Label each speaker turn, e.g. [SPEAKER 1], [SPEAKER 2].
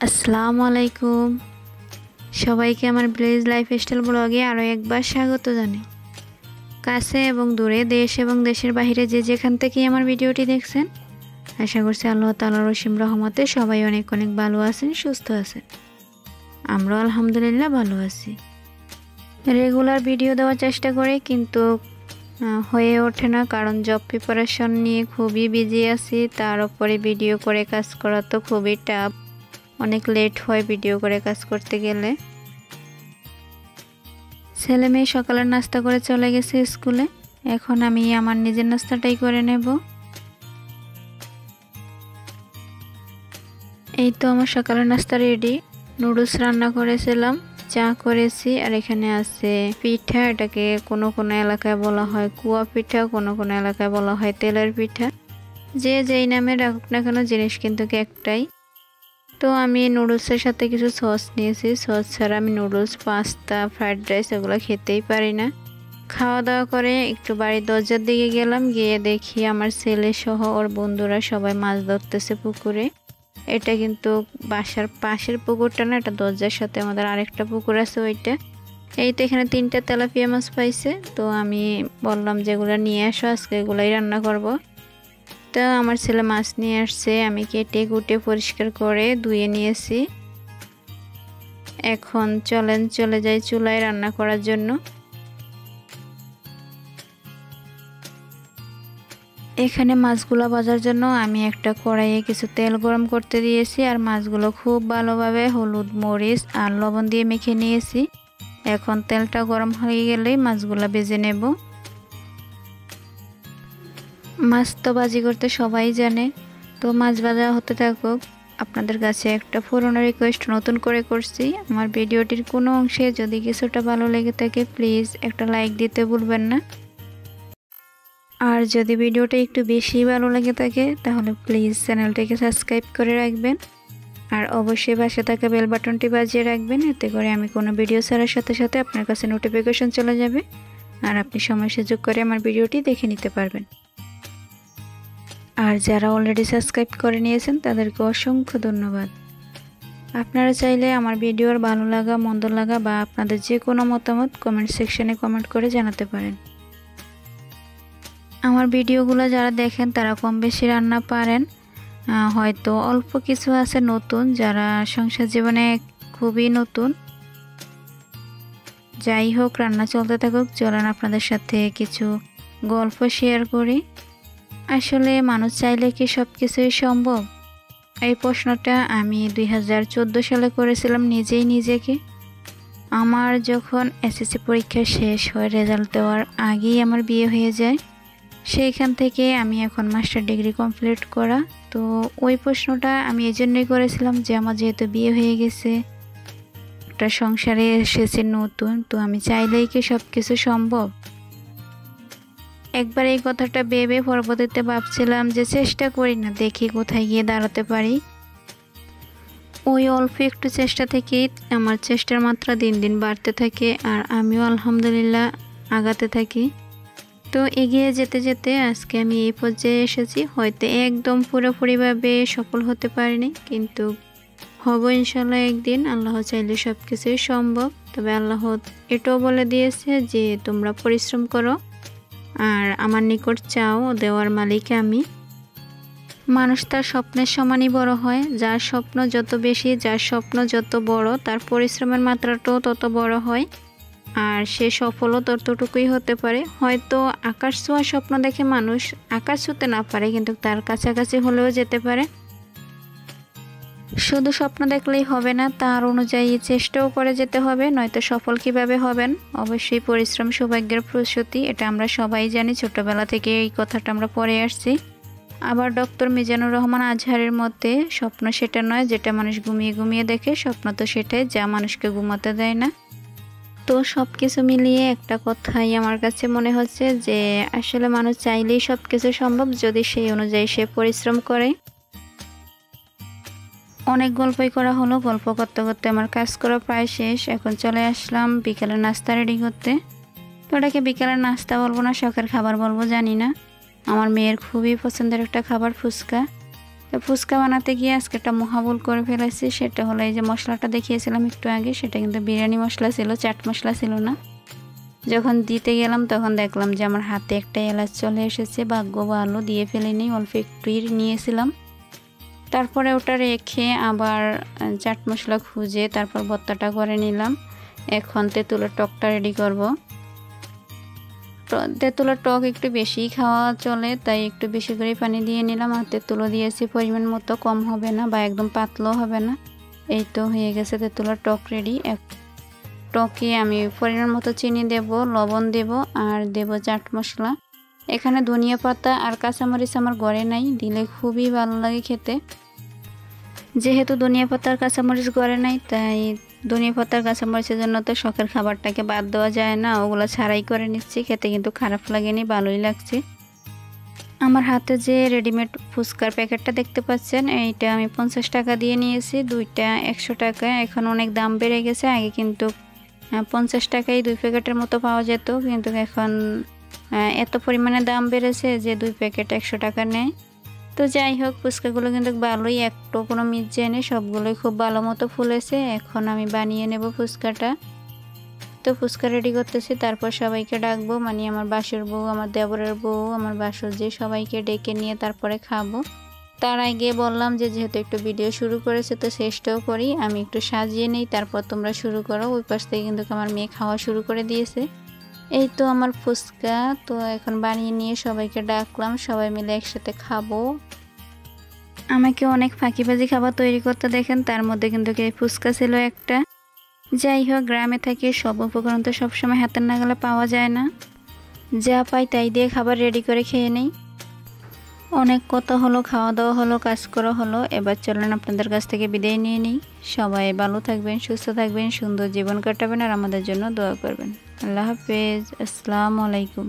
[SPEAKER 1] আসসালামু আলাইকুম। সবাইকে আমার ভিলেজ লাইফস্টাইল ব্লগে আরও একবার স্বাগত জানাই। কাছে এবং দূরে, দেশ এবং দেশের বাইরে যে যেখান থেকে আমার ভিডিওটি দেখছেন, আশা করছি আল্লাহ তাআলার অসীম রহমতে সবাই অনেক অনেক ভালো আছেন, সুস্থ আছেন। আমরাও আলহামদুলিল্লাহ ভালো আছি। রেগুলার ভিডিও দেওয়ার চেষ্টা করি, কিন্তু হয়ে ওঠে না, কারণ জব প্রিপারেশন নিয়ে খুবই বিজি আছি। তার উপরে ভিডিও করে কাজ করা তো খুবই টাফ, অনেক লেট হয় ভিডিও করে কাজ করতে গেলে। ছেলে মেয়ে সকালের নাস্তা করে চলে গেছে স্কুলে, এখন আমি আমার নিজের নাস্তাটাই করে নেব। এই তো আমার সকালের নাস্তা রেডি। নুডলস রান্না করেছিলাম, চা করেছি, আর এখানে আছে পিঠা। এটাকে কোনো কোনো এলাকায় বলা হয় কুয়া পিঠা, কোনো কোনো এলাকায় বলা হয় তেলের পিঠা। যে যেই নামে রাখুক না কেন, জিনিস কিন্তু একটাই। তো আমি নুডলসের সাথে কিছু সস নিয়েছি। সস ছাড়া আমি নুডলস, পাস্তা, ফ্রাইড রাইস এগুলো খেতেই পারি না। খাওয়া দাওয়া করে একটু বাড়ির দরজার দিকে গেলাম, গিয়ে দেখি আমার ছেলে সহ ওর বন্ধুরা সবাই মাছ ধরতেছে পুকুরে। এটা কিন্তু বাসার পাশের পুকুরটা না, এটা দরজার সাথে আমাদের আরেকটা পুকুর আছে ওইটা। এই তো এখানে 3টা তেলাপিয়া মাছ পাইছে, তো আমি বললাম যেগুলো নিয়ে আসো, আজকে এগুলাই রান্না করব। তো আমার ছেলে মাছ নিয়ে আসছে, আমি কেটে কুটে পরিষ্কার করে ধুয়ে নিয়েছি। এখন চলে যাই চুলায় রান্না করার জন্য। এখানে মাছগুলো ভাজার জন্য আমি একটা কড়াইয়ে কিছু তেল গরম করতে দিয়েছি, আর মাছগুলো খুব ভালোভাবে হলুদ, মরিচ আর লবণ দিয়ে মেখে নিয়েছি। এখন তেলটা গরম হয়ে গেলেই মাছগুলো ভেজে নেব। মাছ তো ভাজি করতে সবাই জানে, তো মাছ ভাজা হতে থাকুক। আপনাদের কাছে একটা পুরনো রিকোয়েস্ট নতুন করে করছি, আমার ভিডিওটির কোনো অংশে যদি কিছুটা ভালো লেগে থাকে প্লিজ একটা লাইক দিতে ভুলবেন না। আর যদি ভিডিওটা একটু বেশি ভালো লেগে থাকে তাহলে প্লিজ চ্যানেলটিকে সাবস্ক্রাইব করে রাখবেন, আর অবশ্যই পাশে থাকা বেল বাটনটি বাজিয়ে রাখবেন। এতে করে আমি কোনো ভিডিও ছাড়ার সাথে সাথে আপনার কাছে নোটিফিকেশন চলে যাবে, আর আপনি সময় সুযোগ করে আমার ভিডিওটি দেখে নিতে পারবেন। আর যারা অলরেডি সাবস্ক্রাইব করে নিয়েছেন তাদেরকে অসংখ্য ধন্যবাদ। আপনারা চাইলে আমার ভিডিওর ভালো লাগা, মন্দ লাগা বা আপনাদের যে কোনো মতামত কমেন্ট সেকশনে কমেন্ট করে জানাতে পারেন। আমার ভিডিওগুলো যারা দেখেন তারা কম বেশি রান্না পারেন, হয়তো অল্প কিছু আছে নতুন, যারা সংসার জীবনে খুবই নতুন। যাই হোক, রান্না চলতে থাকুক, চলেন আপনাদের সাথে কিছু গল্প শেয়ার করি। আসলে মানুষ চাইলে কি সব কিছুই সম্ভব? এই প্রশ্নটা আমি 2014 সালে করেছিলাম নিজেকে। আমার যখন এসএসসি পরীক্ষা শেষ হয়, রেজাল্ট দেওয়ার আগেই আমার বিয়ে হয়ে যায়। সেইখান থেকে আমি এখন মাস্টার ডিগ্রি কমপ্লিট করা। তো ওই প্রশ্নটা আমি এই জন্যই করেছিলাম যে আমার যেহেতু বিয়ে হয়ে গেছে, একটা সংসারে এসেছে নতুন, তো আমি চাইলেই কি সব কিছু সম্ভব? একবার এই কথাটা ভেবে পরবর্তীতে ভাবছিলাম যে চেষ্টা করি না, দেখি কোথায় গিয়ে দাঁড়াতে পারি। ওই অল্প একটু চেষ্টা থেকেই আমার চেষ্টার মাত্রা দিন দিন বাড়তে থাকে, আর আমিও আলহামদুলিল্লাহ আগাতে থাকি। তো এগিয়ে যেতে যেতে আজকে আমি এই পর্যায়ে এসেছি। হয়তো একদম পুরোপুরিভাবে সফল হতে পারিনি, কিন্তু হব ইনশাল্লাহ একদিন। আল্লাহ চাইলে সব কিছুই সম্ভব। তবে আল্লাহ এটাও বলে দিয়েছে যে তোমরা পরিশ্রম করো আর আমার নিকট চাও, দেওয়ার মালিক আমি। মানুষ তার স্বপ্নের সমানই বড় হয়। যার স্বপ্ন যত বেশি, যার স্বপ্ন যত বড়, তার পরিশ্রমের মাত্রাটাও তত বড় হয়, আর সে সফলও ততটুকুই হতে পারে। হয়তো আকাশ ছোঁয়ার স্বপ্ন দেখে মানুষ আকাশ ছুঁতে না পারে, কিন্তু তার কাছাকাছি হলেও যেতে পারে। শুধু স্বপ্ন দেখলেই হবে না, তার অনুযায়ী চেষ্টাও করে যেতে হবে, নয়তো সফল কিভাবে হবেন? অবশ্যই পরিশ্রম সৌভাগ্যের প্রসূতি, এটা আমরা সবাই জানি, ছোটবেলা থেকে এই কথাটা আমরা পড়ে আসছি। আবার ডক্টর মিজানুর রহমান আজহারের মতে স্বপ্ন সেটা নয় যেটা মানুষ ঘুমিয়ে ঘুমিয়ে দেখে, স্বপ্ন তো সেটাই যা মানুষকে ঘুমাতে দেয় না। তো সব কিছু মিলিয়ে একটা কথাই আমার কাছে মনে হচ্ছে যে আসলে মানুষ চাইলেই সব কিছু সম্ভব, যদি সেই অনুযায়ী সে পরিশ্রম করে। অনেক গল্পই করা হলো, গল্প করতে করতে আমার কাজ করা প্রায় শেষ। এখন চলে আসলাম বিকালের নাস্তা রেডি করতে। তো ওটাকে বিকালের নাস্তা বলবো না শখের খাবার বলবো জানি না। আমার মেয়ের খুবই পছন্দের একটা খাবার ফুচকা। তো ফুচকা বানাতে গিয়ে আজকে একটা মহাভুল করে ফেলেছি। সেটা হলো এই যে মশলাটা দেখিয়েছিলাম একটু আগে, সেটা কিন্তু বিরিয়ানি মশলা ছিল, চাট মশলা ছিল না। যখন দিতে গেলাম তখন দেখলাম যে আমার হাতে একটা এলাচ চলে এসেছে। ভাগ্য ভালো দিয়ে ফেলিনি, অল্প একটুই নিয়েছিলাম। তারপরে ওটা রেখে আবার চাট মশলা খুঁজে তারপর ভর্তাটা করে নিলাম। এখন তেঁতুলের টকটা রেডি করব। তেঁতুলের টক একটু বেশি খাওয়া চলে, তাই একটু বেশি করে পানি দিয়ে নিলাম। আর তেঁতুলও দিয়েছি পরিমাণ মতো, কম হবে না বা একদম পাতলাও হবে না। এই তো হয়ে গেছে তেঁতুলের টক রেডি। টকে আমি পরিমাণ মতো চিনি দেব, লবণ দেব আর দেব চাট মশলা। এখানে ধনিয়া পাতা আর কাঁচামরিচ আমার ঘরে নাই, দিলে খুবই ভালো লাগে খেতে। যেহেতু ধনিয়া পাতা আর কাঁচামরিচ ঘরে নাই, তাই ধনিয়া পাতার কাঁচামরিচের জন্য তো শখের খাবারটাকে বাদ দেওয়া যায় না, ওগুলো ছাড়াই করে নিচ্ছি। খেতে কিন্তু খারাপ লাগেনি, ভালোই লাগছে। আমার হাতে যে রেডিমেড ফুচকার প্যাকেটটা দেখতে পাচ্ছেন, এইটা আমি 50 টাকা দিয়ে নিয়েছি, দুইটা 100 টাকা। এখন অনেক দাম বেড়ে গেছে। আগে কিন্তু 50 টাকায় 2 প্যাকেটের মতো পাওয়া যেত, কিন্তু এখন এত পরিমাণে দাম বেড়েছে যে 2 প্যাকেট 100 টাকা নেয়। তো যাই হোক, ফুচকাগুলো কিন্তু ভালোই, একটু কোনো মিট যায়নি, সবগুলোই খুব ভালো মতো ফুলেছে। এখন আমি বানিয়ে নেব ফুচকাটা। তো ফুচকা রেডি করতেছি, তারপর সবাইকে ডাকবো, মানে আমার বাসুর বউ, আমার দেবরের বউ, আমার বাসুর যে সবাইকে ডেকে নিয়ে তারপরে খাবো। তার আগে বললাম যে যেহেতু একটু ভিডিও শুরু করেছে তো শেষটাও করি, আমি একটু সাজিয়ে নেই, তারপর তোমরা শুরু করো। ওই পাশ থেকে কিন্তু আমার মেয়ে খাওয়া শুরু করে দিয়েছে। এই তো আমার ফুচকা তো এখন বানিয়ে নিয়ে সবাইকে ডাকলাম, সবাই মিলে একসাথে খাবো। আমাকে অনেক ফাঁকিবাজি খাবার তৈরি করতে দেখেন, তার মধ্যে কিন্তু ফুচকা ছিল একটা। যাই হোক, গ্রামে থেকে সব উপকরণ তো সবসময় হাতের নাগালে পাওয়া যায় না, যা পাই তাই দিয়ে খাবার রেডি করে খেয়ে নেই। অনেক কথা হলো, খাওয়া দাওয়া হলো, কাজ করা হলো, এবার চলেন আপনাদের কাছ থেকে বিদায় নিয়ে নিই। সবাই ভালো থাকবেন, সুস্থ থাকবেন, সুন্দর জীবন কাটাবেন আর আমাদের জন্য দোয়া করবেন। আল্লাহ হাফেজ, আসসালামু আলাইকুম।